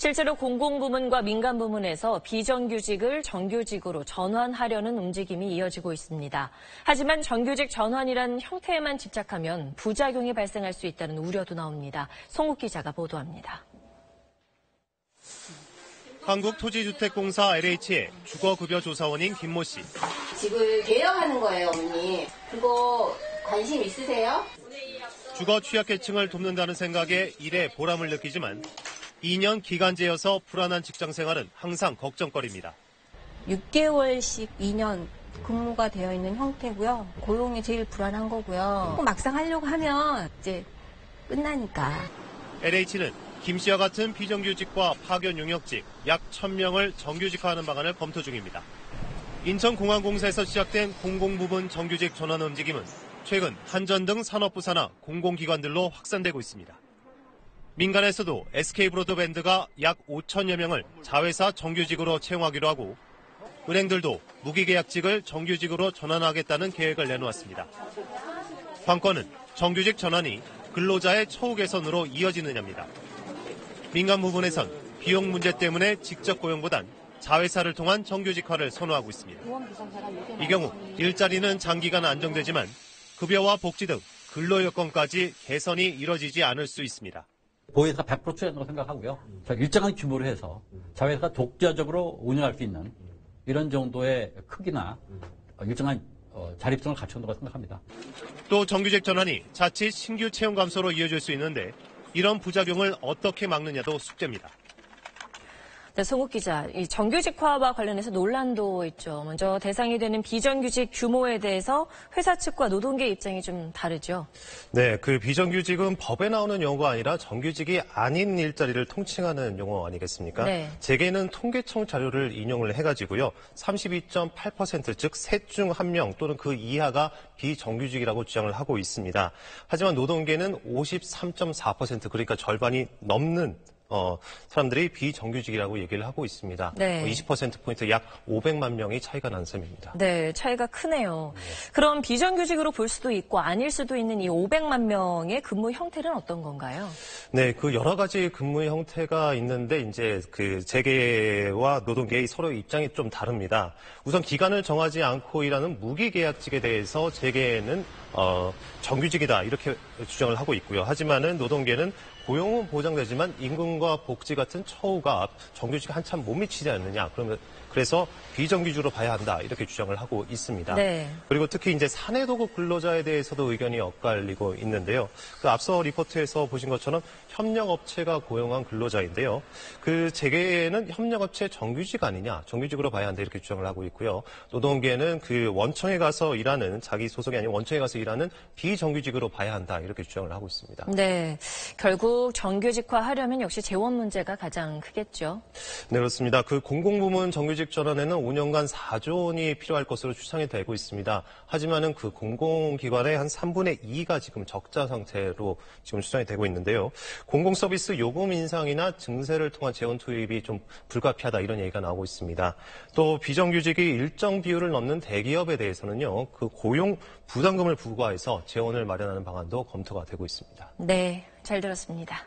실제로 공공부문과 민간부문에서 비정규직을 정규직으로 전환하려는 움직임이 이어지고 있습니다. 하지만 정규직 전환이란 형태에만 집착하면 부작용이 발생할 수 있다는 우려도 나옵니다. 송욱 기자가 보도합니다. 한국토지주택공사 LH의 주거급여 조사원인 김모 씨. 집을 개혁하는 거예요, 어머니. 그거 관심 있으세요? 주거 취약계층을 돕는다는 생각에 일에 보람을 느끼지만 2년 기간제여서 불안한 직장 생활은 항상 걱정거리입니다. 6개월씩 2년 근무가 되어 있는 형태고요. 고용이 제일 불안한 거고요. 막상 하려고 하면 이제 끝나니까. LH는 김 씨와 같은 비정규직과 파견 용역직 약 1,000명을 정규직화하는 방안을 검토 중입니다. 인천공항공사에서 시작된 공공부문 정규직 전환 움직임은 최근 한전 등 산업부 산하 공공기관들로 확산되고 있습니다. 민간에서도 SK브로드밴드가 약 5천여 명을 자회사 정규직으로 채용하기로 하고 은행들도 무기계약직을 정규직으로 전환하겠다는 계획을 내놓았습니다. 관건은 정규직 전환이 근로자의 처우 개선으로 이어지느냐입니다. 민간 부분에선 비용 문제 때문에 직접 고용보단 자회사를 통한 정규직화를 선호하고 있습니다. 이 경우 일자리는 장기간 안정되지만 급여와 복지 등 근로여건까지 개선이 이뤄지지 않을 수 있습니다. 보혜사가 100% 출연한다고 생각하고요. 일정한 규모로 해서 자회사가 독자적으로 운영할 수 있는 이런 정도의 크기나 일정한 자립성을 갖춘다고 생각합니다. 또 정규직 전환이 자칫 신규 채용 감소로 이어질 수 있는데 이런 부작용을 어떻게 막느냐도 숙제입니다. 네, 송욱 기자, 이 정규직화와 관련해서 논란도 있죠. 먼저 대상이 되는 비정규직 규모에 대해서 회사 측과 노동계 입장이 좀 다르죠. 네, 그 비정규직은 법에 나오는 용어가 아니라 정규직이 아닌 일자리를 통칭하는 용어 아니겠습니까? 네. 재계는 통계청 자료를 인용을 해가지고요. 32.8%, 즉 셋 중 한 명 또는 그 이하가 비정규직이라고 주장을 하고 있습니다. 하지만 노동계는 53.4%, 그러니까 절반이 넘는 사람들이 비정규직이라고 얘기를 하고 있습니다. 네. 20%포인트 약 500만 명이 차이가 난 셈입니다. 네, 차이가 크네요. 그럼 비정규직으로 볼 수도 있고 아닐 수도 있는 이 500만 명의 근무 형태는 어떤 건가요? 네, 그 여러 가지 근무의 형태가 있는데 이제 그 재계와 노동계의 서로 입장이 좀 다릅니다. 우선 기간을 정하지 않고 일하는 무기계약직에 대해서 재계는 정규직이다 이렇게 주장을 하고 있고요. 하지만은 노동계는 고용은 보장되지만 임금과 복지 같은 처우가 정규직에 한참 못 미치지 않느냐. 그래서 비정규직으로 봐야 한다. 이렇게 주장을 하고 있습니다. 네. 그리고 특히 이제 사내도급 근로자에 대해서도 의견이 엇갈리고 있는데요. 그 앞서 리포트에서 보신 것처럼 협력업체가 고용한 근로자인데요. 그 재계에는 협력업체 정규직 아니냐, 정규직으로 봐야 한다. 이렇게 주장을 하고 있고요. 노동계는 그 원청에 가서 일하는, 자기 소속이 아닌 원청에 가서 일하는 비정규직으로 봐야 한다. 이렇게 주장을 하고 있습니다. 네. 결국 정규직화하려면 역시 재원 문제가 가장 크겠죠. 네, 그렇습니다. 그 공공부문 정규직 전환에는 5년간 4조 원이 필요할 것으로 추산이 되고 있습니다. 하지만은 그 공공기관의 한 3분의 2가 지금 적자 상태로 지금 추산이 되고 있는데요. 공공서비스 요금 인상이나 증세를 통한 재원 투입이 좀 불가피하다 이런 얘기가 나오고 있습니다. 또 비정규직이 일정 비율을 넘는 대기업에 대해서는요. 그 고용 부담금을 부과해서 재원을 마련하는 방안도 검토가 되고 있습니다. 네, 잘 들었습니다.